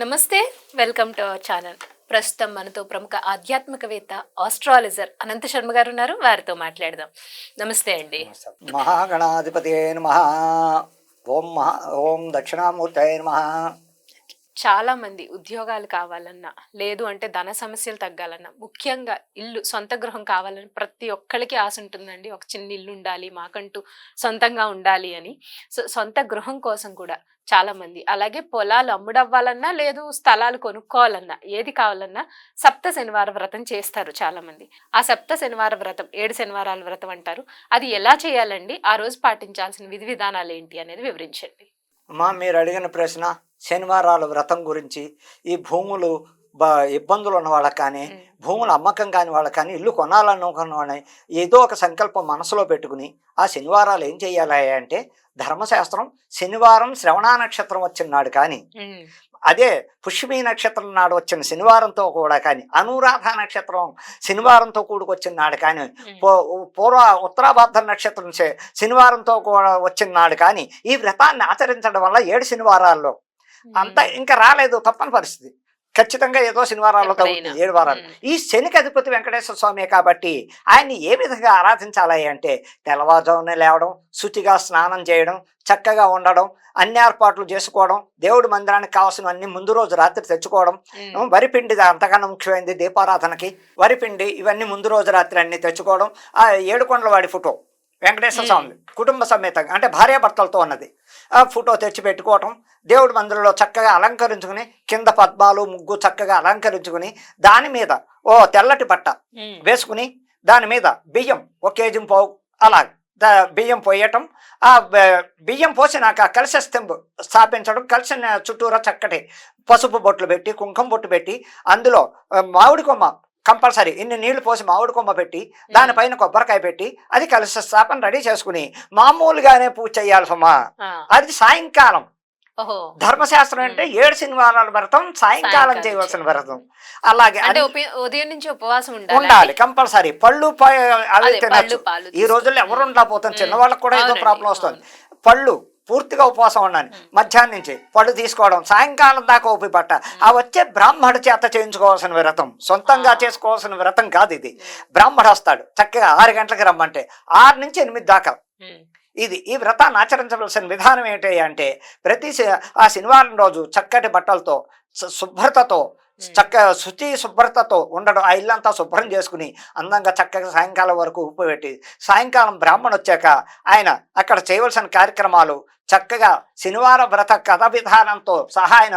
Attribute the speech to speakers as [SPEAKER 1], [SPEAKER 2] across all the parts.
[SPEAKER 1] నమస్తే. Welcome to our channel. ప్రస్తుతం మనతో ప్రముఖ ఆధ్యాత్మికవేత్త, ఆస్ట్రాలజర్ అనంత శర్మ గారు ఉన్నారు. వారితో మాట్లాడదాం. నమస్తే అండి.
[SPEAKER 2] మహాగణాధిపతియే నమః. ఓం దక్షిణామూర్తయే నమః.
[SPEAKER 1] చాలా మంది ఉద్యోగాలు కావాలన్నా, లేదు అంటే ధన సమస్యలు తగ్గాలన్నా, ముఖ్యంగా ఇల్లు, సొంత గృహం కావాలని ప్రతి ఒక్కరికి ఆశ ఉంటుందండి. ఒక చిన్న ఇల్లు ఉండాలి, మాకంటూ సొంతంగా ఉండాలి అని. సొంత గృహం కోసం కూడా చాలా మంది, అలాగే పొలాలు అమ్ముడవ్వాలన్నా, లేదు స్థలాలు కొనుక్కోవాలన్నా, ఏది కావాలన్నా సప్త శనివార వ్రతం చేస్తారు చాలా మంది. ఆ సప్త శనివార వ్రతం 7 శనివారాల వ్రతం అంటారు. అది ఎలా చేయాలండి? ఆ రోజు పాటించాల్సిన విధి విధానాలు ఏంటి అనేది వివరించండి.
[SPEAKER 2] మీరు అడిగిన ప్రశ్న శనివారాల వ్రతం గురించి. ఈ భూములు ఇబ్బందులు ఉన్న వాళ్ళకి కానీ, భూములు అమ్మకం కాని వాళ్ళకి కానీ, ఇల్లు కొనాలనుకున్న వాళ్ళని ఏదో ఒక సంకల్పం మనసులో పెట్టుకుని ఆ శనివారాలు ఏం చెయ్యాలి అంటే, ధర్మశాస్త్రం శనివారం శ్రవణ నక్షత్రం వచ్చిన నాడు కానీ, అదే పుష్యమీ నక్షత్రం నాడు వచ్చిన శనివారంతో కూడా కానీ, అనురాధ నక్షత్రం శనివారంతో కూడుకొచ్చిన నాడు కానీ, ఉత్తరాభాద్ర నక్షత్రం శనివారంతో కూడా వచ్చిన నాడు కానీ, ఈ వ్రతాన్ని ఆచరించడం వల్ల 7 శనివారాల్లో అంతా ఇంకా రాలేదు తప్పని పరిస్థితి. ఖచ్చితంగా ఏదో శనివారాల్లో తగ్గుతుంది 7 వారాలు. ఈ శనికి అధిపతి వెంకటేశ్వర స్వామి కాబట్టి ఆయన్ని ఏ విధంగా ఆరాధించాలి అంటే, తెల్లవారుజామునే లేవడం, శుచిగా స్నానం చేయడం, చక్కగా ఉండడం, అన్ని ఏర్పాట్లు చేసుకోవడం, దేవుడి మందిరానికి కావాల్సినవన్నీ ముందు రోజు రాత్రి తెచ్చుకోవడం, వరిపిండి అంతకన్నా ముఖ్యమైనది దీపారాధనకి, వరిపిండి ఇవన్నీ ముందు రోజు రాత్రి అన్ని తెచ్చుకోవడం, ఆ 7 కొండల వాడి ఫోటో వెంకటేశ్వర స్వామి కుటుంబ సమేతంగా అంటే భార్యాభర్తలతో ఉన్నది ఆ ఫోటో తెచ్చి పెట్టుకోవటం, దేవుడి మందిరంలో చక్కగా అలంకరించుకుని, కింద పద్మాలు ముగ్గు చక్కగా అలంకరించుకుని, దాని మీద తెల్లటి బట్ట వేసుకుని, దాని మీద బియ్యం 1 కేజీ పావు అలా బియ్యం పోయటం, ఆ బియ్యం పోసినాక కలశ స్తంభం స్థాపించడం, కలశ చుట్టూరా చక్కటి పసుపు బొట్లు పెట్టి, కుంకుమ బొట్టు పెట్టి, అందులో మామిడి కొమ్మ కంపల్సరీ ఇన్ని నీళ్లు పోసి మామిడి కొమ్మ పెట్టి, దానిపైన కొబ్బరికాయ పెట్టి, అది కలశ స్థాపన రెడీ చేసుకుని మామూలుగానే పూజ చేయాలి సుమా. అది సాయంకాలం. ధర్మశాస్త్రం అంటే 7 శనివారాల వ్రతం సాయంకాలం చేయవలసిన వ్రతం. అలాగే
[SPEAKER 1] ఉదయం నుంచి ఉపవాసం
[SPEAKER 2] ఉండాలి కంపల్సరీ. పళ్ళు అవి తినచ్చు. ఈ రోజుల్లో ఎవరు ఉండకపోతాం, చిన్నవాళ్ళకి కూడా ఏదో ప్రాబ్లం వస్తుంది. పళ్ళు పూర్తిగా ఉపవాసం ఉండాలి. మధ్యాహ్నం నుంచి పళ్ళు తీసుకోవడం, సాయంకాలం దాకా ఓపి పట్ట. ఆ వచ్చే బ్రాహ్మడు చేత చేయించుకోవాల్సిన వ్రతం, సొంతంగా చేసుకోవాల్సిన వ్రతం కాదు ఇది. బ్రాహ్మడు వస్తాడు చక్కగా 6 గంటలకి రమ్మంటే 6 నుంచి 8 దాకా. ఈ వ్రతాన్ని ఆచరించవలసిన విధానం ఏంటి అంటే, ఆ శనివారం రోజు చక్కటి బట్టలతో, శుభ్రతతో, శుచి శుభ్రతతో ఉండడం, ఆ ఇల్లంతా శుభ్రం చేసుకుని అందంగా చక్కగా సాయంకాలం వరకు ఉప్పు పెట్టి, సాయంకాలం బ్రాహ్మణ్ వచ్చాక ఆయన అక్కడ చేయవలసిన కార్యక్రమాలు చక్కగా శనివార వ్రత కథ విధానంతో సహా ఆయన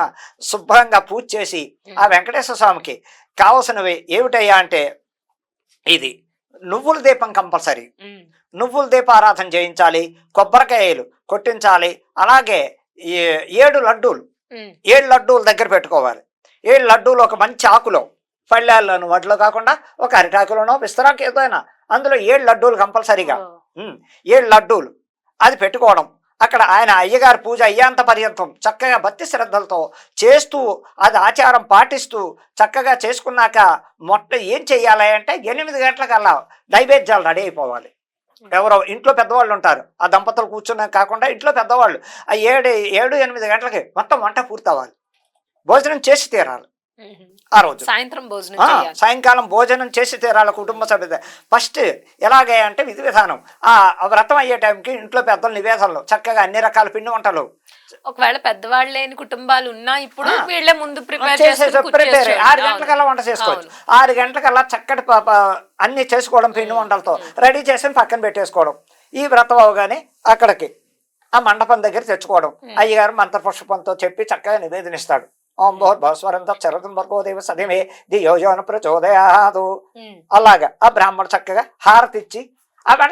[SPEAKER 2] శుభ్రంగా పూజ చేసి, ఆ వెంకటేశ్వర స్వామికి కావలసినవి ఏమిటయ్యా అంటే, ఇది నువ్వుల దీపం కంపల్సరీ. నువ్వుల దీపారాధన చేయించాలి, కొబ్బరికాయలు కొట్టించాలి. అలాగే 7 లడ్డూలు 7 లడ్డూలు దగ్గర పెట్టుకోవాలి. 7 లడ్డూలు ఒక మంచి ఆకులో, పళ్ళాల్లోను వడ్లో కాకుండా ఒక అరిటాకులోనో విస్తరాకు ఏదైనా, అందులో 7 లడ్డూలు కంపల్సరీగా 7 లడ్డూలు అది పెట్టుకోవడం. అక్కడ ఆయన అయ్యగారి పూజ అయ్యేంత పర్యంతం చక్కగా భక్తి శ్రద్ధలతో చేస్తూ, అది ఆచారం పాటిస్తూ చక్కగా చేసుకున్నాక ఏం చెయ్యాలి అంటే, 8 గంటలకల్లా నైవేద్యాలు రెడీ అయిపోవాలి. ఎవరో ఇంట్లో పెద్దవాళ్ళు ఉంటారు, ఆ దంపతులు కూర్చున్నా కాకుండా ఇంట్లో పెద్దవాళ్ళు ఆ 7-8 గంటలకి మొత్తం వంట పూర్తవ్వాలి. భోజనం చేసి తీరాలి ఆ రోజు. సాయంకాలం భోజనం చేసి తీరాలి కుటుంబ సభ్యులు. ఫస్ట్ ఎలాగే అంటే విధి విధానం, ఆ వ్రతం అయ్యే టైంకి ఇంట్లో పెద్దలు నివేదనలు చక్కగా అన్ని రకాల పిండి వంటలు.
[SPEAKER 1] ఒకవేళ పెద్దవాళ్ళు లేని కుటుంబాలు ఉన్నా ఇప్పుడు వీళ్ళే ముందు ప్రిపేర్
[SPEAKER 2] 6 గంటలకల్లా వంట చేసుకోవచ్చు. 6 గంటలకల్లా చక్కటి అన్ని చేసుకోవడం, పిండి వంటలతో రెడీ చేసి పక్కన పెట్టేసుకోవడం. ఈ వ్రతం అవగానే అక్కడికి ఆ మండపం దగ్గర తెచ్చుకోవడం. అయ్యగారు మంత్రపుష్పంతో చెప్పి చక్కగా నివేదనిస్తాడు. ఓం భోర్భస్వరంతో చరతం భర్గోదేవ సదిమే ధియోజన ప్రచోదయాదు. అలాగా ఆ బ్రాహ్మణుడు చక్కగా హారతి ఇచ్చి, అక్కడ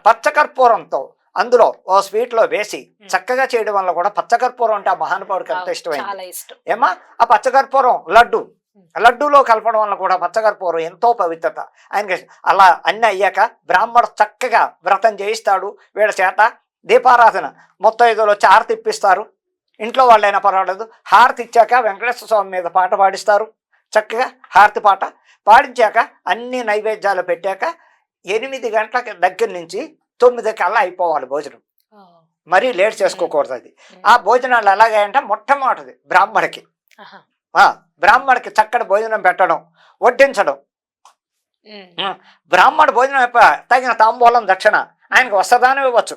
[SPEAKER 2] పచ్చకర్పూరంతో అందులో ఓ స్వీట్ లో వేసి చక్కగా చేయడం వల్ల కూడా, పచ్చకర్పూరం అంటే ఆ మహానుభావుడికి ఎంత ఇష్టమైంది ఏమా. ఆ పచ్చకర్పూరం లడ్డూలో కలపడం వల్ల కూడా పచ్చకర్పూరం ఎంతో పవిత్రత ఆయనకి. అలా అన్ని అయ్యాక బ్రాహ్మణుడు చక్కగా వ్రతం చేయిస్తాడు. వీళ్ళ చేత దీపారాధన మొత్తం ఐదులో వచ్చి హారతి ఇప్పిస్తారు. ఇంట్లో వాళ్ళైనా పర్వాలేదు. హారతి ఇచ్చాక వెంకటేశ్వర స్వామి మీద పాట పాడిస్తారు. చక్కగా హారతి పాట పాడించాక అన్ని నైవేద్యాలు పెట్టాక 8 గంటల దగ్గర నుంచి 9 కల్లా అయిపోవాలి భోజనం. మరీ లేట్ చేసుకోకూడదు అది. ఆ భోజనాలు ఎలాగే అంటే మొట్టమొదటిది బ్రాహ్మడికి బ్రాహ్మడికి చక్కటి భోజనం పెట్టడం, వడ్డించడం. బ్రాహ్మణ భోజనం తగిన తాంబూలం దక్షిణ, ఆయనకు వస్త్రదానం ఇవ్వచ్చు,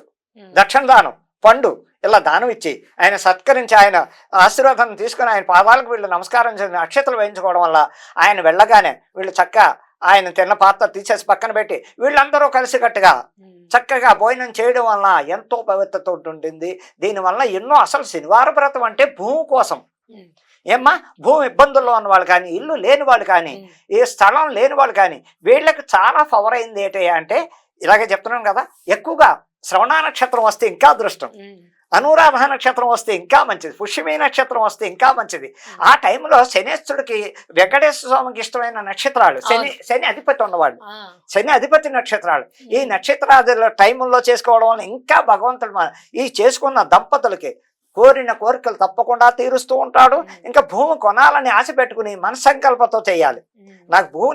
[SPEAKER 2] దక్షిణ దానం, పండు ఇలా దానం ఇచ్చి ఆయన సత్కరించి ఆయన ఆశీర్వాదం తీసుకుని ఆయన పాదాలకు వీళ్ళు నమస్కారం చేసి అక్షతలు వేయించుకోవడం వల్ల ఆయన వెళ్ళగానే వీళ్ళు చక్కగా ఆయన తిన్న పాత్ర తీసేసి పక్కన పెట్టి వీళ్ళందరూ కలిసికట్టుగా చక్కగా భోజనం చేయడం వల్ల ఎంతో పవిత్రత ఉంటుంది. దీనివల్ల ఎన్నో, అసలు శనివార వ్రతం అంటే భూమి కోసం. ఏమ్మా, భూమి ఇబ్బందుల్లో ఉన్న వాళ్ళు కానీ, ఇల్లు లేని వాళ్ళు కానీ, ఏ స్థలం లేని వాళ్ళు కానీ, వీళ్ళకి చాలా ఫవర్ అయింది ఏంటి అంటే, ఇలాగే చెప్తున్నాం కదా, ఎక్కువగా శ్రవణ నక్షత్రం వస్తే ఇంకా అదృష్టం, అనురాధ నక్షత్రం వస్తే ఇంకా మంచిది, పుష్యమి నక్షత్రం వస్తే ఇంకా మంచిది. ఆ టైంలో శనేశ్వరుడికి, వెంకటేశ్వర స్వామికి ఇష్టమైన నక్షత్రాలు శని అధిపతి ఉన్నవాళ్ళు, శని అధిపతి నక్షత్రాలు. ఈ నక్షత్రాల టైంలో చేసుకోవడం వల్ల ఇంకా భగవంతుడు ఈ చేసుకున్న దంపతులకి కోరిన కోరికలు తప్పకుండా తీరుస్తూ ఉంటాడు. ఇంకా భూమి కొనాలని ఆశ పెట్టుకుని మనస్సంకల్పంతో చేయాలి. నాకు భూమి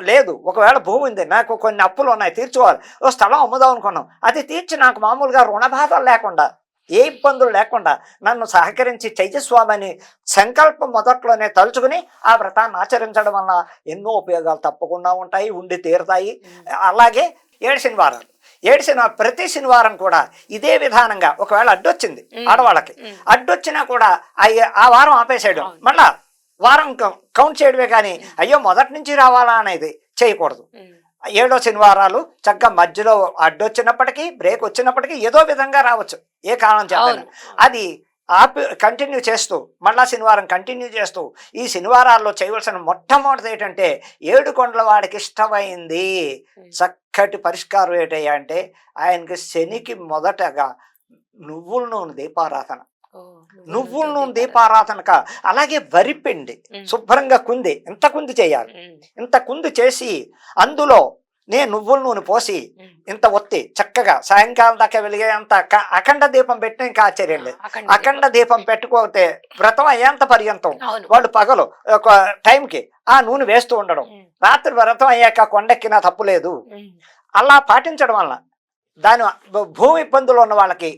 [SPEAKER 2] లేదు, ఒకవేళ భూమి ఉంది, నాకు కొన్ని అప్పులు ఉన్నాయి, తీర్చుకోవాలి, ఓ స్థలం అమ్ముదాం అనుకున్నాం, అది తీర్చి నాకు మామూలుగా రుణబాధలు లేకుండా, ఏ ఇబ్బందులు లేకుండా నన్ను సహకరించి చెయ్యస్వామని సంకల్పం మొదట్లోనే తలుచుకుని ఆ వ్రతాన్ని ఆచరించడం వల్ల ఎన్నో ఉపయోగాలు తప్పకుండా ఉంటాయి, ఉండి తీరుతాయి. అలాగే 7 శనివారాలు, 7 శనివారం, ప్రతి శనివారం కూడా ఇదే విధానంగా, ఒకవేళ అడ్డొచ్చింది ఆడవాళ్ళకి, అడ్డొచ్చినా కూడా ఆ వారం ఆపేసేయడం, మళ్ళా వారం కౌంట్ చేయడమే కానీ అయ్యో మొదటి నుంచి రావాలా అనేది చేయకూడదు. 7 శనివారాలు చక్కగా మధ్యలో అడ్డొచ్చినప్పటికీ, బ్రేక్ వచ్చినప్పటికీ ఏదో విధంగా రావచ్చు, ఏ కారణం చేత అది కంటిన్యూ చేస్తూ మళ్ళా శనివారం కంటిన్యూ చేస్తూ, ఈ శనివారాల్లో చేయవలసిన మొట్టమొదటిది ఏంటంటే, 7 కొండల వాడికి ఇష్టమైంది చక్కటి పరిష్కారం ఏంటయ్యా అంటే, ఆయనకి శనికి మొదటగా నువ్వుల నూనె దీపారాధన, నువ్వుల నూనె దీపారాధనక. అలాగే వరిపిండి శుభ్రంగా కుంది, ఇంత కుంది చేయాలి, ఇంత కుంది చేసి అందులో నువ్వుల నూనె పోసి ఇంత ఒత్తి చక్కగా సాయంకాలం దాకా వెలిగేంత అఖండ దీపం పెట్టిన ఇంకా ఆశ్చర్యం లేదు. అఖండ దీపం పెట్టుకోతే వ్రతం అయ్యేంత పర్యంతం వాళ్ళు పగలు ఒక టైంకి ఆ నూనె వేస్తూ ఉండడం, రాత్రి వ్రతం అయ్యాక కొండెక్కినా తప్పు లేదు. అలా పాటించడం వల్ల దాని భూమి ఇబ్బందులు ఉన్న వాళ్ళకి,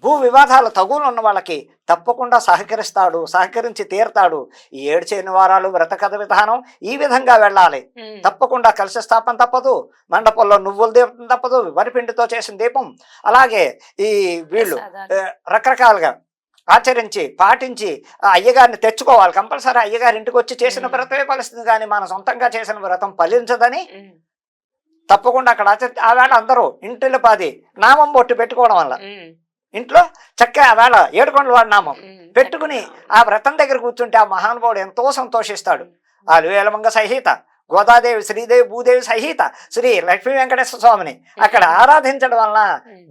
[SPEAKER 2] భూ వివాదాలు తగులు ఉన్న వాళ్ళకి తప్పకుండా సహకరిస్తాడు, సహకరించి తీరుతాడు. ఈ 7 శనివారాలు వ్రత కథ విధానం ఈ విధంగా వెళ్ళాలి. తప్పకుండా కలశ స్థాపన తప్పదు, మండపంలో నువ్వుల దీపం తప్పదు, వరిపిండితో చేసిన దీపం. అలాగే ఈ వీళ్ళు రకరకాలుగా ఆచరించి పాటించి అయ్యగారిని తెచ్చుకోవాలి. కంపల్సరీ అయ్యగారి ఇంటికి వచ్చి చేసిన వ్రతమే ఫలిస్తుంది, కానీ మన సొంతంగా చేసిన వ్రతం ఫలించదని తప్పకుండా అక్కడ ఆ వేళ అందరూ ఇంటిలో పాది నామం బొట్టు పెట్టుకోవడం వల్ల ఇంట్లో చక్కగా ఆ వేళ 7 కొండల వాడి నామం పెట్టుకుని ఆ వ్రతం దగ్గర కూర్చుంటే ఆ మహానుభావుడు ఎంతో సంతోషిస్తాడు. ఆ వేలమంగ సహిత గోదాదేవి, శ్రీదేవి, భూదేవి సహిత శ్రీ లక్ష్మీ వెంకటేశ్వర స్వామిని అక్కడ ఆరాధించడం వలన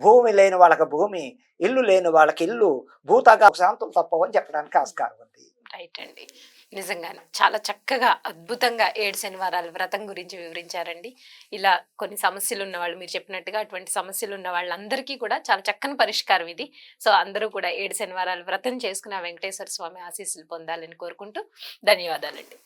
[SPEAKER 2] భూమి లేని వాళ్ళకి భూమి, ఇల్లు లేని వాళ్ళకి ఇల్లు, భూతగా శాంతులు తప్పవని చెప్పడానికి ఆస్కారం ఉంది.
[SPEAKER 1] రైట్ అండి, నిజంగానే చాలా చక్కగా అద్భుతంగా 7 శనివారాల వ్రతం గురించి వివరించారండి. ఇలా కొన్ని సమస్యలు ఉన్న వాళ్ళు, మీరు చెప్పినట్టుగా అటువంటి సమస్యలు ఉన్న వాళ్ళందరికీ కూడా చాలా చక్కని పరిష్కారం ఇది. సో అందరూ కూడా 7 శనివారాల వ్రతం చేసుకుని ఆ వెంకటేశ్వర స్వామి ఆశీస్సులు పొందాలని కోరుకుంటూ ధన్యవాదాలండి.